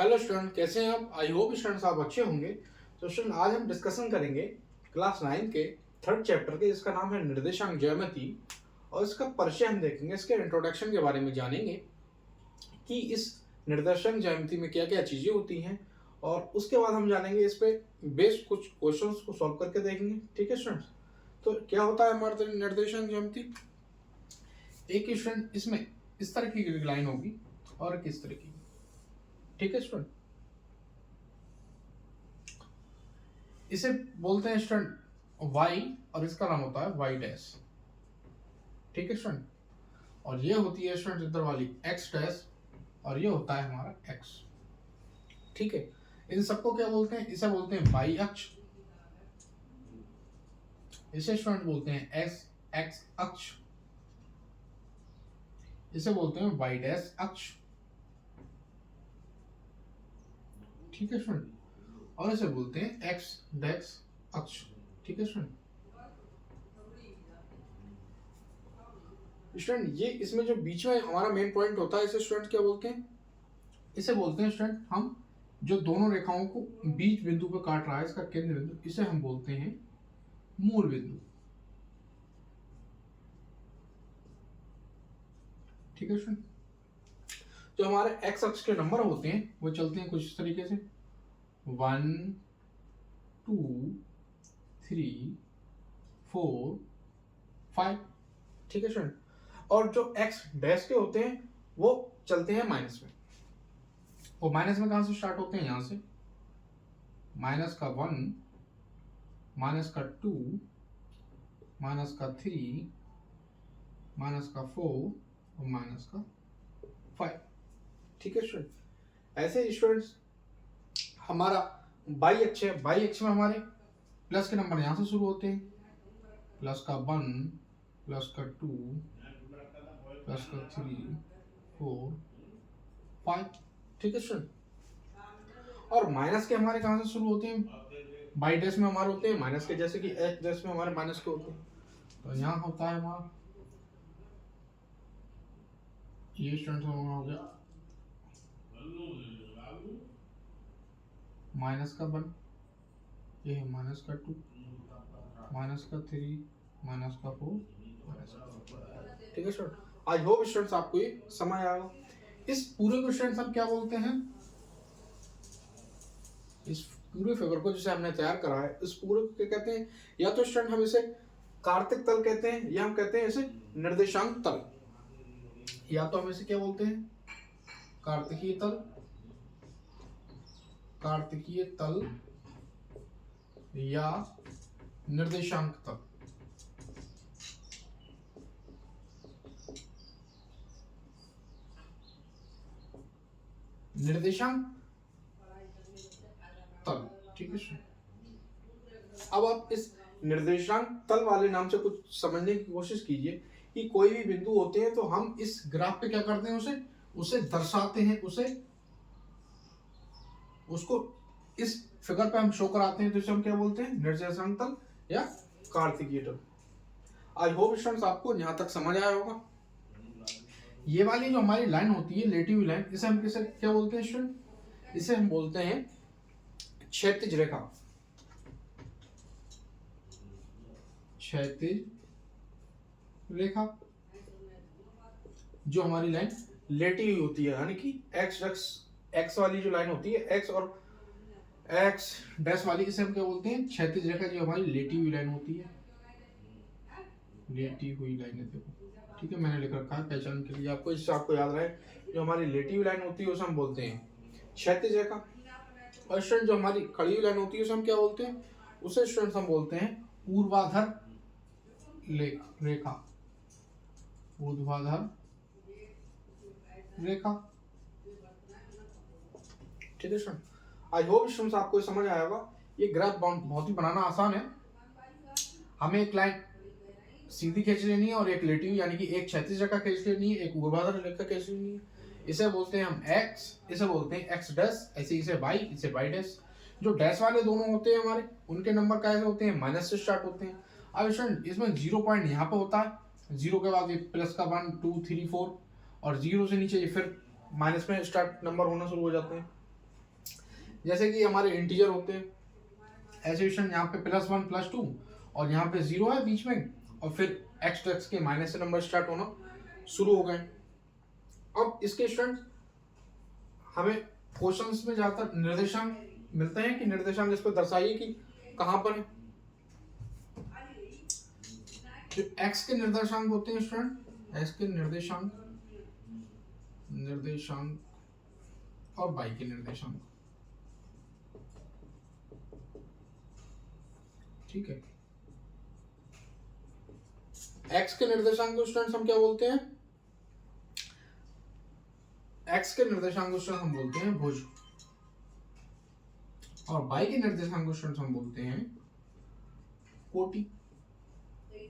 Hello student, कैसे हैं आप? आई होप स्टूडेंट्स आप अच्छे होंगे। तो स्टूडेंट, आज हम डिस्कशन करेंगे क्लास 9 के थर्ड चैप्टर के, जिसका नाम है निर्देशांक ज्यामिति। और इसका परिचय हम देखेंगे, इसके इंट्रोडक्शन के बारे में जानेंगे कि इस निर्देशांक ज्यामिति में क्या क्या चीज़ें होती हैं। और उसके बाद हम जानेंगे इस पे बेस्ड कुछ क्वेश्चंस को सॉल्व करके देखेंगे। ठीक है स्टूडेंट्स, तो क्या होता है हमारा निर्देशांक ज्यामिति? एक स्टूडेंट इसमें इस तरह की लाइन होगी और किस तरह की। ठीक है स्टूडेंट, इसे बोलते हैं स्टूडेंट y और इसका नाम होता है y डैश। ठीक है स्टूडेंट, और ये होती है स्टूडेंट इधर वाली x डैश और ये होता है हमारा x। ठीक है, इन सबको क्या बोलते हैं? इसे बोलते हैं y अक्ष, इसे स्टूडेंट बोलते हैं x अक्ष, इसे बोलते हैं y डैश अक्ष। ठीक है स्टूडेंट, और इसे बोलते हैं x डैश अक्ष। ठीक है स्टूडेंट, ये इसमें जो बीच में हमारा मेन पॉइंट होता है, इसे स्टूडेंट क्या बोलते हैं? इसे बोलते हैं स्टूडेंट हम जो दोनों रेखाओं को बीच बिंदु पर काट रहा है, इसका केंद्र बिंदु, इसे हम बोलते हैं मूल बिंदु। ठीक है स्टूडेंट, जो हमारे x अक्ष के नंबर होते हैं वो चलते हैं कुछ इस तरीके से 1 2 3 4 5। ठीक है स्टूडेंट, और जो x डैश के होते हैं वो चलते हैं माइनस में। वो माइनस में कहां से स्टार्ट होते हैं? यहां से माइनस का 1, माइनस का 2, माइनस का 3, माइनस का 4 और माइनस का 5। ठीक है स्टूडेंट, ऐसे स्टूडेंट्स हमारा बाई अक्ष है, बाई अक्ष में हमारे प्लस के नंबर यहां से शुरू होते हैं, प्लस का 1, प्लस का 2, प्लस का 3 4 5। ठीक है स्टूडेंट, और माइनस के हमारे कहां से शुरू होते हैं? बाई डैश में हमारे होते हैं माइनस के, जैसे कि x डैश में हमारे माइनस के होते हैं। तो यहाँ होता है हमारा ये स्टूडेंट हो गया माइनस का 1, ये है माइनस का 2, माइनस का 3, माइनस का 4, माइनस का। ठीक है स्टूडेंट, आई होप स्टूडेंट्स आपको ये समझ आएगा। इस पूरे को स्टूडेंट्स हम क्या बोलते हैं? इस पूरे फिगर को जिसे हमने तैयार करा है, इस पूरे को क्या कहते हैं? या तो स्टूडेंट हम इसे कार्तिक तल कहते हैं, या हम कहते हैं इसे निर्देशांक तल। या तो हम इसे क्या बोलते हैं? कार्तिकीय तल, कार्तिकीय तल या निर्देशांक तल। निर्देशांक तल। ठीक है सर, अब आप इस निर्देशांक तल वाले नाम से कुछ समझने की कोशिश कीजिए कि कोई भी बिंदु होते हैं तो हम इस ग्राफ पे क्या करते हैं? उसे दर्शाते हैं, उसको इस फिगर पे हम शो कराते हैं, तो इसे हम क्या बोलते हैं? निर्देशांक तल या कार्तिकीय तल। आई होप स्टूडेंट्स आपको यहां तक समझ आया होगा। ये वाली जो हमारी लाइन होती है, लेटी हुई लाइन, इसे हम किसे क्या बोलते हैं स्टूडेंट? इसे हम बोलते हैं क्षैतिज रेखा। क्षैतिज रेखा जो हमारी लाइन लेटी हुई होती है, यानी कि एक्स वाली जो लाइन होती है, एक्स और एक्स डैश वाली, इसे हम क्या बोलते हैं? क्षैतिज रेखा, जो हमारी लेटी हुई लाइन होती है। लेटी हुई लाइन है, देखो ठीक है, मैंने लिख रखा है पहचान के लिए आपको, इससे आपको याद रहे। जो हमारी लेटी हुई लाइन होती है उसे हम बोलते हैं क्षैतिज रेखा। और स्टूडेंट जो हमारी खड़ी हुई लाइन होती है उसे हम क्या बोलते हैं? उसे स्टूडेंट हम बोलते हैं ऊर्ध्वाधर रेखा। ऊर्ध्वाधर रेखा। ठीक है स्टूडेंट, आई होप स्टूडेंट्स आपको समझ आया होगा। ये ग्राफ बहुत ही बनाना आसान है। हमें एक लाइन सीधी खींच लेनी है और एक लेटी हुई, यानी कि एक क्षैतिज रेखा खींच लेनी है, एक ऊर्ध्वाधर रेखा खींच लेनी है। इसे बोलते हैं हम x, इसे बोलते हैं x डैश, ऐसे इसे y, इसे y डैश। जो डैश वाले दोनों होते हैं हमारे, उनके नंबर कैसे होते हैं? माइनस से स्टार्ट होते हैं। अब स्टूडेंट इसमें 0 पॉइंट यहाँ पे होता है, 0 के बाद ये प्लस का 1 2 3 4, और 0 से नीचे ये फिर माइनस में स्टार्ट नंबर होना शुरू हो जाते हैं। जैसे कि हमारे इंटीजर होते हैं, ऐसे स्टूडेंट यहाँ पे +1 +2 और यहाँ पे 0 है बीच में, और फिर एक्स टू एक्स के माइनस से नंबर स्टार्ट होना शुरू हो गए। अब इसके स्टूडेंट हमें क्वेश्चंस में ज्यादातर निर्देशांक मिलते हैं कि निर्देशांक इसको दर्शाइए कि कहाँ पर है। जो एक्स के निर्देशांक होते हैं स्टूडेंट, एक्स के निर्देशांक और वाई के निर्देशांक, ठीक है। एक्स के निर्देशांक को स्टूडेंट्स हम क्या बोलते हैं, एक्स के निर्देशांक को स्टूडेंट हम बोलते हैं भुज, और वाई के निर्देशांक को स्टूडेंट हम बोलते हैं कोटि,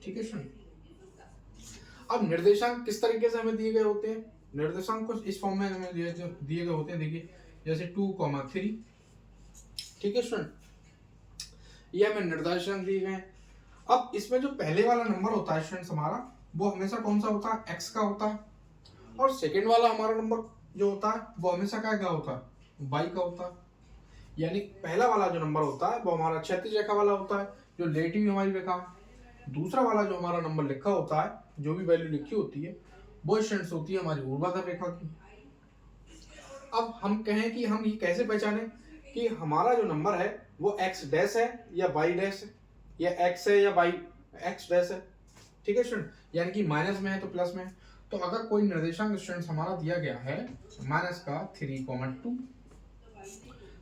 ठीक है स्टूडेंट। अब निर्देशांक किस तरीके से हमें दिए गए होते हैं, निर्देशांक को इस फॉर्म में हमें दिए गए होते हैं, देखिए जैसे 2,3, ठीक है स्टूडेंट, ये हमें निर्देशांक दिए गए। अब इसमें जो पहले वाला नंबर होता है स्टूडेंट्स हमारा, वो हमेशा कौन सा होता है, एक्स का होता है, और सेकेंड वाला हमारा नंबर जो होता है वो हमेशा क्या होता है, वाई का होता है। यानी पहला वाला जो नंबर होता है वो हमारा क्षैतिज रेखा वाला होता है, जो लेटी हुई हमारी रेखा। दूसरा वाला जो हमारा नंबर लिखा होता है, जो भी वैल्यू लिखी होती है, वो स्टूडेंट्स होती है हमारी ऊर्ध्वाधर रेखा की। अब हम कहें कि हम ये कैसे पहचाने कि हमारा जो नंबर है वो एक्स डैश है या वाई डैश है, या एक्स है या वाई एक्स डैश है, ठीक है स्टूडेंट, यानी कि माइनस में है तो प्लस में है। तो अगर कोई निर्देशांक स्टूडेंट्स हमारा दिया गया है माइनस का 3,2,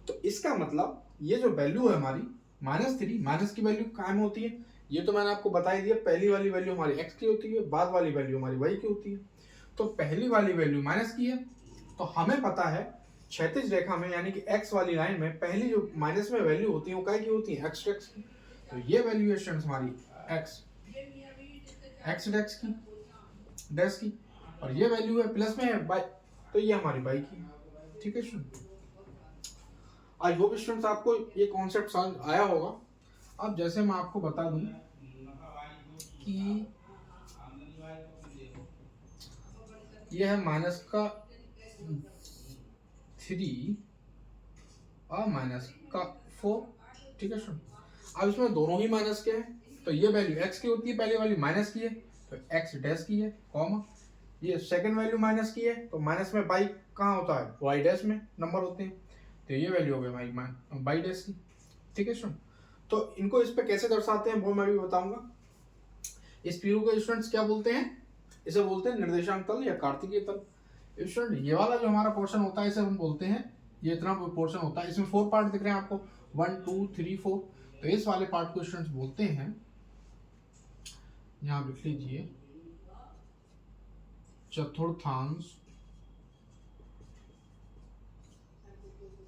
तो इसका मतलब ये जो वैल्यू है हमारी -3, माइनस की वैल्यू कायम होती है, ये तो मैंने आपको बता ही दिया। पहली वाली वैल्यू हमारी एक्स की होती है, बाद वाली वैल्यू हमारी वाई की होती है। तो पहली वाली वैल्यू माइनस की है, तो हमें पता है क्षैतिज रेखा में यानी कि एक्स वाली लाइन में पहली जो माइनस में वैल्यू होती है वो क्या की होती है, एक्स एक्स की। तो ये वैल्यू है स्टूडेंट्स हमारी एक्स डैश की, और ये वैल्यू है प्लस में है बाई, तो ये हमारी बाई की, ठीक है स्टूडेंट। आई होप स्टूडेंट्स आपको ये कॉन्सेप्ट समझ आया होगा। अब जैसे मैं आपको बता दूं कि ये है माइनस का 3 और माइनस का 4, ठीक है स्टूडेंट। अब इसमें दोनों ही माइनस के हैं, तो ये वैल्यू एक्स की होती है, पहले वाली माइनस की है तो एक्स डैश की है, कॉमा ये सेकंड वैल्यू माइनस की है, तो माइनस में बाई कहाँ होता है, वाई डैश में नंबर होते हैं, तो ये वैल्यू हो गई बाई डैश की, ठीक है स्टूडेंट। तो इनको इस पे कैसे दर्शाते हैं वो मैं भी बताऊंगा। इस पीरू को स्टूडेंट्स क्या बोलते हैं, इसे बोलते हैं निर्देशांक तल या कार्तिकीय तल। स्टूडेंट ये वाला जो हमारा पोर्शन होता है इसे हम बोलते हैं, ये इतना पोर्शन होता है, इसमें 4 पार्ट दिख रहे हैं आपको, 1 2 3 4, तो इस वाले पार्ट को स्टूडेंट्स बोलते हैं, यहाँ लिख लीजिए, चतुर्थांश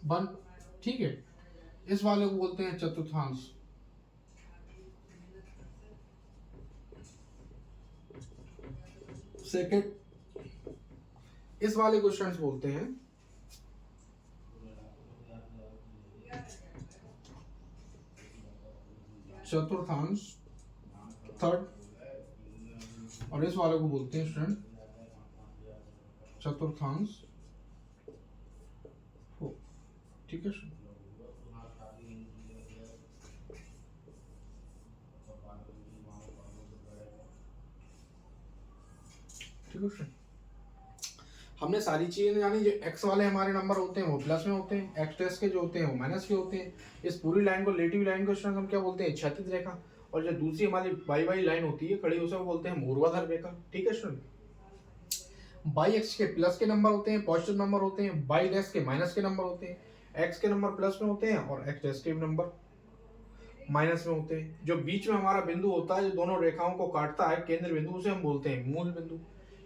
बन, ठीक है, इस वाले को बोलते हैं चतुर्थांश। सेकेंड इस वाले को स्टूडेंट्स बोलते हैं चतुर्थांश थर्ड, और इस वाले को बोलते हैं स्टूडेंट चतुर्थांश फोर्थ, ठीक है स्टूडेंट। ठीक है स्टूडेंट, हमने सारी चीजें जानी। जो एक्स वाले हमारे नंबर होते हैं वो प्लस में होते हैं, एक्स डैश के जो होते हैं वो माइनस के होते हैं। इस पूरी लाइन को, लेटिव लाइन को स्टूडेंट हम क्या बोलते हैं, क्षैतिज रेखा, और जो दूसरी हमारी वाई वाई लाइन होती है खड़ी, उसे बोलते हैं ऊर्ध्वाधर रेखा, ठीक है स्टूडेंट। बाई एक्स के प्लस के नंबर होते हैं, पॉजिटिव नंबर होते हैं, बाई डैश के माइनस के नंबर होते हैं, एक्स के नंबर प्लस में होते हैं और एक्स डैश के नंबर माइनस में होते हैं। जो बीच में हमारा बिंदु होता है, जो दोनों रेखाओं को काटता है, केंद्र बिंदु, उसे हम बोलते हैं मूल बिंदु।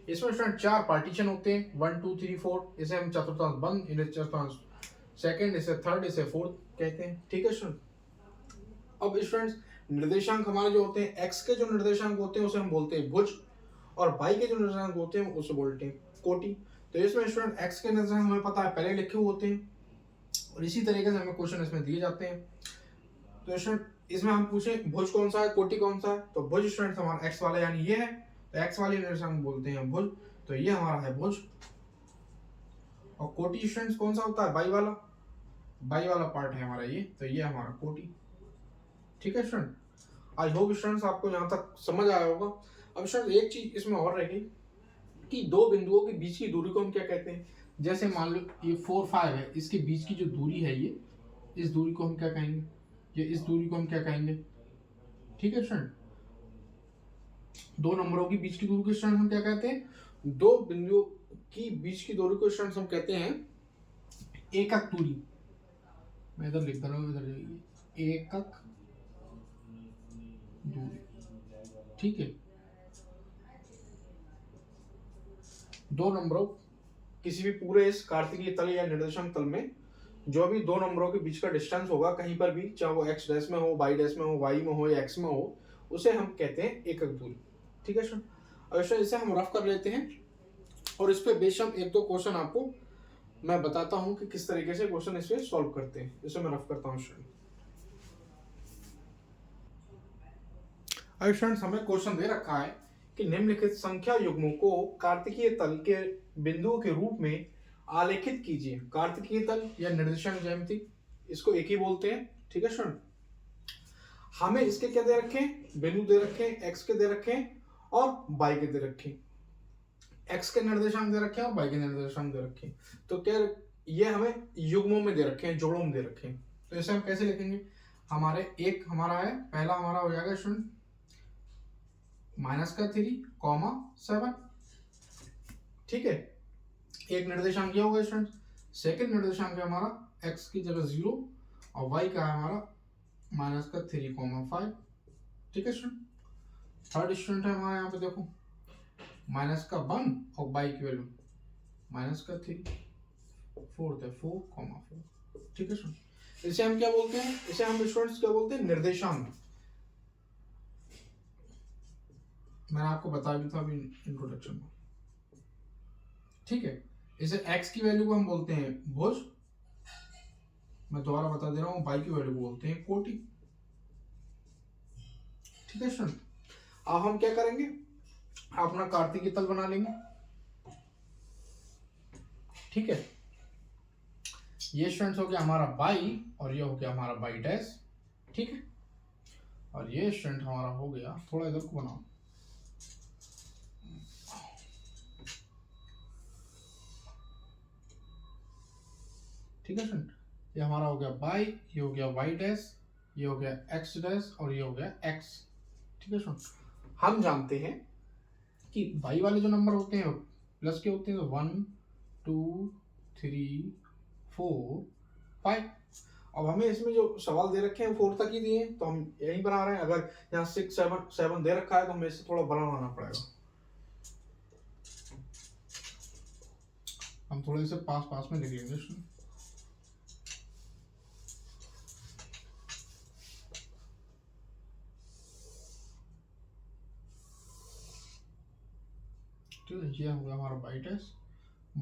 इसमें स्टूडेंट 4 पार्टीशन होते हैं, 1 2 3 4, इसे हम चतुर्थांश बंद, इसे चतुर्थांश सेकंड, इसे थर्ड, इसे फोर्थ कहते हैं, ठीक है स्टूडेंट। अब स्टूडेंट्स निर्देशांक हमारे जो होते हैं, एक्स के जो निर्देशांक होते हैं उसे हम बोलते हैं भुज, और वाई के जो निर्देशांक होते हैं उसे बोलते हैं कोटि। तो इसमें स्टूडेंट एक्स के निर्देशांक हमें पता है पहले लिखे हुए होते हैं, और इसी तरीके से हमें क्वेश्चन इसमें दिए जाते हैं। तो स्टूडेंट इसमें हम पूछे भुज कौन सा है, कोटि कौन सा है, तो भुज स्टूडेंट हमारा एक्स वाला यानी ये है, तो एक्स वाले निर्देशांक बोलते हैं भुज, तो ये हमारा है भुज। और कोटि स्टूडेंट्स कौन सा होता है, वाई वाला, बाई वाला पार्ट है हमारा ये, तो ये हमारा कोटि। ठीक है स्टूडेंट, आई होप स्टूडेंट्स आपको यहाँ तक समझ आया होगा। अब स्टूडेंट एक चीज इसमें और रह गई कि दो बिंदुओं के बीच की दूरी को हम क्या कहते हैं। जैसे मान लो ये 4 5 है, इसके बीच की जो दूरी है ये, इस दूरी को हम क्या कहेंगे, ये इस दूरी को हम क्या कहेंगे। ठीक है स्टूडेंट, दो नंबरों के बीच की दूरी को स्टूडेंट हम क्या कहते हैं, दो बिंदुओं की बीच की दूरी को स्टूडेंट हम कहते हैं एकक दूरी। मैं इधर लिख रहा हूँ, इधर जाइए, एकक दूरी। ठीक है, दो नंबरों किसी भी पूरे इस कार्तिकीय तल या निर्देशांक तल में जो भी दो नंबरों के बीच का डिस्टेंस होगा कहीं पर भी, चाहे वो एक्स डैश में हो, वाई डैश में हो, वाई में हो या एक्स में हो, उसे हम कहते हैं एकक दूरी। ठीक है सर, अब इसे हम रफ कर लेते हैं और इस पे बेशक एक दो क्वेश्चन आपको मैं बताता हूं कि किस तरीके से क्वेश्चन इस पे सॉल्व करते हैं। इसे मैं रफ करता हूं स्टूडेंट। अब स्टूडेंट्स हमें क्वेश्चन दे रखा है कि निम्नलिखित संख्या युग्मों को कार्तिकीय तल के बिंदुओं के रूप में आलेखित कीजिए। कार्तिकीय तल या निर्देशांक ज्यामिति, इसको एक ही बोलते हैं। ठीक है स्टूडेंट, हमें इसके क्या दे रखे हैं, बिंदु दे रखे हैं, एक्स के दे रखे हैं और वाई के दे रखे हैं। एक्स के निर्देशांक दे रखे हैं और वाई के निर्देशांक दे रखे हैं। तो क्या ये हमें युग्मों में दे रखे हैं, जोड़ों में दे रखे हैं। तो इसे हम कैसे लिखेंगे, हमारे एक हमारा है, पहला हमारा हो जाएगा स्टूडेंट -3, 7। ठीक है, एक निर्देशांक यह होगा स्टूडेंट। सेकंड निर्देशांक है हमारा x की जगह 0 और y का है हमारा -3, 5। ठीक है स्टूडेंट, थर्ड स्टूडेंट है हमारा यहाँ पे देखो -1 और y की वैल्यू -3, फोर्थ है 4, 4। ठीक है स्टूडेंट, इसे हम क्या बोलते हैं, इसे हम स्टूडेंट्स क्या बोलते हैं, निर्देशांक। मैंने आपको बताया भी था अभी इंट्रोडक्शन में। ठीक है, इसे x की वैल्यू को हम बोलते हैं भुज, मैं दोबारा बता दे रहा हूँ, y की वैल्यू को बोलते हैं कोटि। ठीक है स्टूडेंट, अब हम क्या करेंगे, अपना कार्तिकीय तल बना लेंगे। ठीक है, ये स्टूडेंट्स हो गया हमारा y और ये हो गया हमारा y डैश। ठीक है, और ये स्टूडेंट हमारा हो गया, थोड़ा इधर को बनाओ। ठीक है फ्रेंड, ये हमारा हो गया y, ये हो गया y डैश, ये हो गया x डैश और ये हो गया x। ठीक है फ्रेंड, हम जानते हैं कि y वाले जो नंबर होते हैं प्लस के होते हैं, तो 1 2 3 4 5। अब हमें इसमें जो सवाल दे रखे हैं 4 तक ही दिए हैं, तो हम यही बना रहे हैं। अगर यहाँ 6 7 दे रखा है तो हमें इससे थोड़ा बड़ा बनाना पड़ेगा। हम थोड़े से पास में लिख लेंगे इसमें। ठीक है, ये हो गया हमारा y डैश,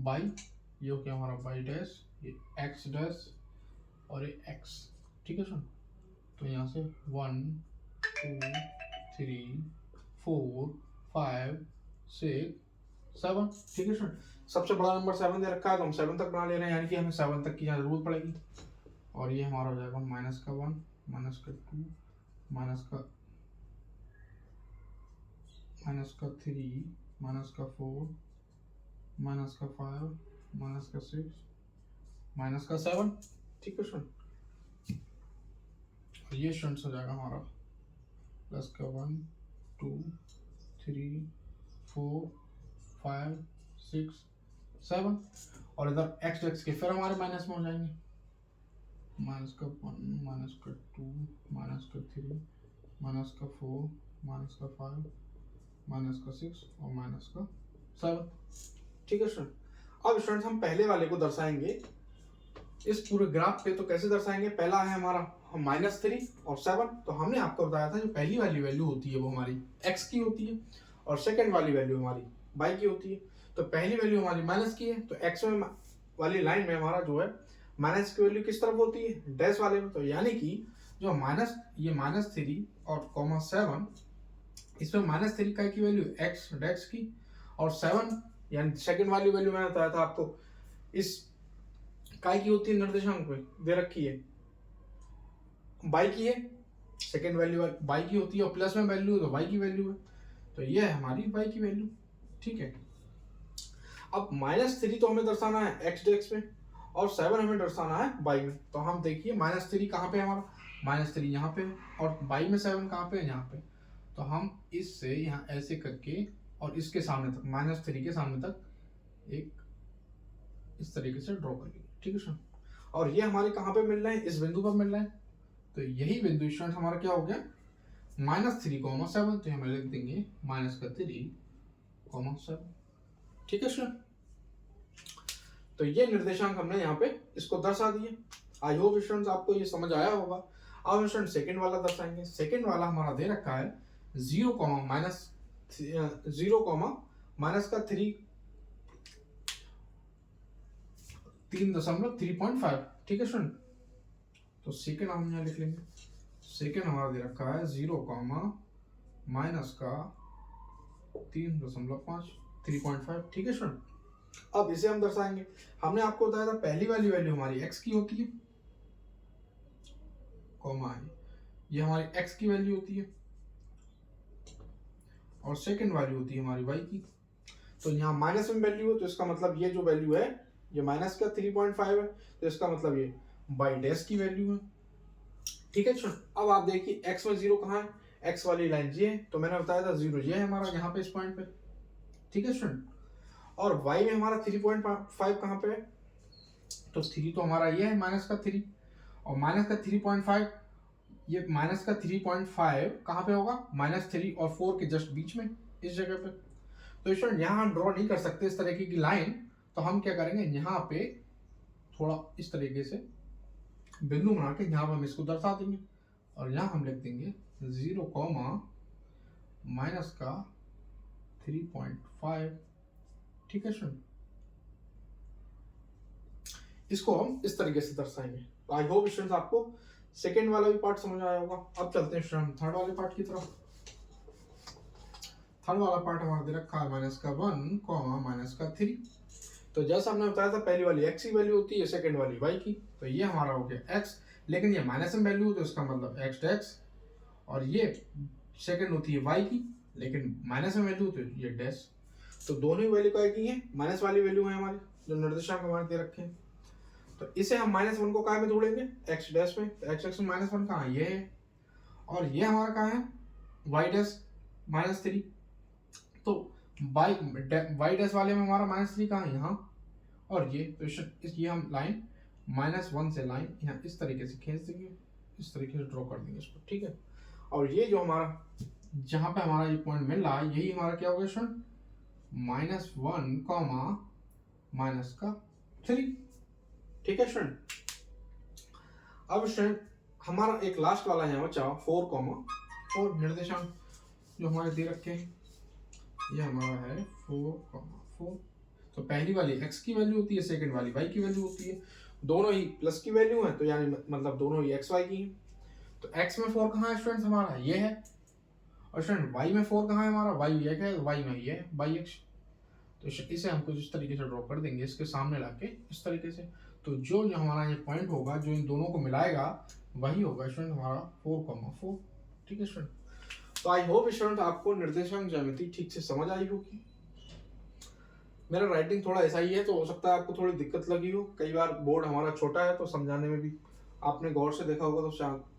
y, ये हो गया हमारा y डैश, ये x डैश और ये x। ठीक है सर, तो यहाँ से 1 2 3 4 5 6 7। ठीक है सर, सबसे बड़ा नंबर 7 दे रखा है तो हम 7 तक बना ले रहे हैं, यानी कि हमें 7 तक की यहाँ जरूरत पड़ेगी। और ये हमारा हो जाएगा -1 -2 -2 -3 -4 -5 -6 ठीक है स्टूडेंट, और ये स्टूडेंट्स हो जाएगा हमारा +1 2 3 4 5 6 7। और इधर x के फिर हमारे माइनस में हो जाएंगे, -1 -2 -3 -4 -5 -6 और -7। ठीक है स्टूडेंट, अब स्टूडेंट हम पहले वाले को दर्शाएंगे इस पूरे ग्राफ पे। तो कैसे दर्शाएंगे, पहला है हमारा -3 और 7। तो हमने आपको बताया था जो पहली वाली वैल्यू होती है वो हमारी x की होती है और सेकंड वाली वैल्यू हमारी y की होती है। तो पहली वैल्यू हमारी माइनस की है, तो x में वाली लाइन में हमारा जो है माइनस की वैल्यू किस तरफ होती है, डैश वाले में। तो यानी कि जो ये -3 और -7, इसमें -3 का की वैल्यू x डैश की और 7 यानी सेकंड वाली वैल्यू मैंने बताया था आपको इस काय की होती है निर्देशांक पे दे रखी है, बाई की है, सेकेंड वैल्यू बाई की होती है और प्लस में वैल्यू है तो वाई की वैल्यू है, तो ये है हमारी वाई की वैल्यू। ठीक है, अब -3 तो हमें दर्शाना है एक्स डेक्स में और 7 हमें दर्शाना है बाई में। तो हम देखिए -3 कहाँ पे है हमारा, -3 यहाँ पे है और बाई में 7 कहाँ पे है, यहाँ पे। तो हम इससे यहाँ ऐसे करके और इसके सामने तक -3 के सामने तक एक इस तरीके से ड्रॉ कर लेंगे। ठीक है सर, और ये हमारे कहाँ पे मिल रहे हैं, इस बिंदु पर मिल रहे हैं। तो यही बिंदु स्टूडेंट हमारा क्या हो गया, -3,7, तो हम लिख देंगे -3,7। ठीक है सर, तो ये निर्देशांक हमने यहाँ पे इसको दर्शा दिए। आई होप स्टूडेंट्स आपको ये समझ आया होगा। अब स्टूडेंट सेकंड वाला दर्शाएंगे। सेकंड वाला हमारा दे रखा है 0, माइनस का 3.5। ठीक है स्टूडेंट, तो सेकंड हम यहाँ लिख लेंगे। सेकंड हमारा दे रखा है 0, माइनस का 3.5। ठीक है स्टूडेंट, अब इसे हम दर्शाएंगे। हमने आपको बताया था पहली वाली वैल्यू हमारी x की होती है, कॉमा ये हमारी x की वैल्यू होती है और सेकंड वैल्यू होती है हमारी y की। तो यहाँ माइनस में वैल्यू है तो इसका मतलब ये जो वैल्यू है ये माइनस का 3.5 है, तो इसका मतलब ये बाई डैश की वैल्यू है। ठीक है स्टूडेंट, अब आप देखिए x में 0 कहाँ है, x वाली लाइन ये है, तो मैंने बताया था 0 ये है हमारा यहाँ पे इस पॉइंट पे। ठीक है स्टूडेंट, और y में हमारा 3.5 कहाँ पे है, तो 3 तो हमारा ये है माइनस का 3 और माइनस का 3.5, ये माइनस का 3.5 कहाँ पे होगा, -3 और 4 के जस्ट बीच में इस जगह पे। तो स्टूडेंट यहाँ हम ड्रॉ नहीं कर सकते इस तरीके की लाइन, तो हम क्या करेंगे यहाँ पे थोड़ा इस तरीके से बिंदु बना के यहाँ पर हम इसको दर्शा देंगे और यहाँ हम लिख देंगे 0, माइनस का 3.5। ठीक है स्टूडेंट, इसको हम इस तरीके से दर्शाएंगे। तो आई होप स्टूडेंट्स आपको सेकेंड वाला भी पार्ट समझ आया होगा। अब चलते हैं स्टूडेंट थर्ड वाले पार्ट की तरफ। थर्ड वाला पार्ट हमारा दे रखा है -1, माइनस का 3। तो जैसा हमने बताया था पहली वाली x की वैल्यू होती है, सेकंड वाली y की, तो ये हमारा हो गया x, लेकिन ये माइनस में वैल्यू तो इसका मतलब x डैश, और ये सेकंड होती है y की, लेकिन माइनस में वैल्यू तो ये डैश। तो दोनों ही वैल्यू क्या की है, माइनस वाली वैल्यू है हमारी जो निर्देशांक हमारे दे रखे हैं। तो इसे हम -1 को कहाँ में जोड़ेंगे, x डैश में, तो x में -1 कहाँ ये है और ये हमारा कहाँ है y डैश -3। तो y डैश वाले में हमारा -3 कहाँ है, यहाँ, और ये तो ये हम लाइन -1 से लाइन यहाँ इस तरीके से खींच देंगे, इस तरीके से ड्रॉ कर देंगे इसको। ठीक है, और ये जो हमारा जहाँ पे हमारा ये पॉइंट मिल रहा है यही हमारा क्या होगा स्टूडेंट, -1, माइनस का 3। ठीक है स्टूडेंट, अब स्टूडेंट हमारा एक लास्ट वाला यहाँ बचा 4, निर्देशांक जो हमारे दे रखे हैं, ये हमारा है 4, तो पहली वाली x की वैल्यू होती है, सेकंड वाली y की वैल्यू होती है, दोनों ही प्लस की वैल्यू है, तो यानी मतलब दोनों ही x y की है। तो x में 4 कहाँ है स्टूडेंट्स हमारा, ये है, और स्टूडेंट y में 4 कहाँ है हमारा, y ये है, y में ये है बाई x। तो इसे हम कुछ इस तरीके से ड्रॉ कर देंगे, इसके सामने लाके इस तरीके से। तो जो हमारा ये पॉइंट होगा जो इन दोनों को मिलाएगा वही होगा स्टूडेंट हमारा 4, 4। ठीक है स्टूडेंट, तो आई होप स्टूडेंट आपको निर्देशांक ज्यामिति ठीक से समझ आई होगी। मेरा राइटिंग थोड़ा ऐसा ही है, तो हो सकता है आपको थोड़ी दिक्कत लगी हो, कई बार बोर्ड हमारा छोटा है तो समझाने में भी आपने गौर से देखा होगा तो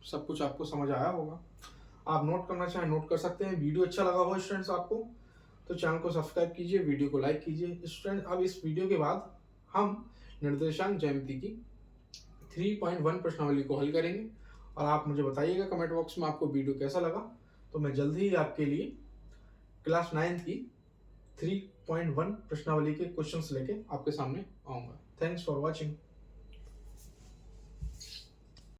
सब कुछ आपको समझ आया होगा। आप नोट करना चाहें नोट कर सकते हैं। वीडियो अच्छा लगा हो स्टूडेंट्स आपको तो चैनल को सब्सक्राइब कीजिए, वीडियो को लाइक कीजिए। स्टूडेंट अब इस वीडियो के बाद हम निर्देशांक ज्यामिति की 3.1 प्रश्नावली को हल करेंगे और आप मुझे बताइएगा कमेंट बॉक्स में आपको वीडियो कैसा लगा। तो मैं जल्दी ही आपके लिए क्लास 9th की 3.1 प्रश्नावली के क्वेश्चंस लेके आपके सामने आऊंगा। Thanks for watching.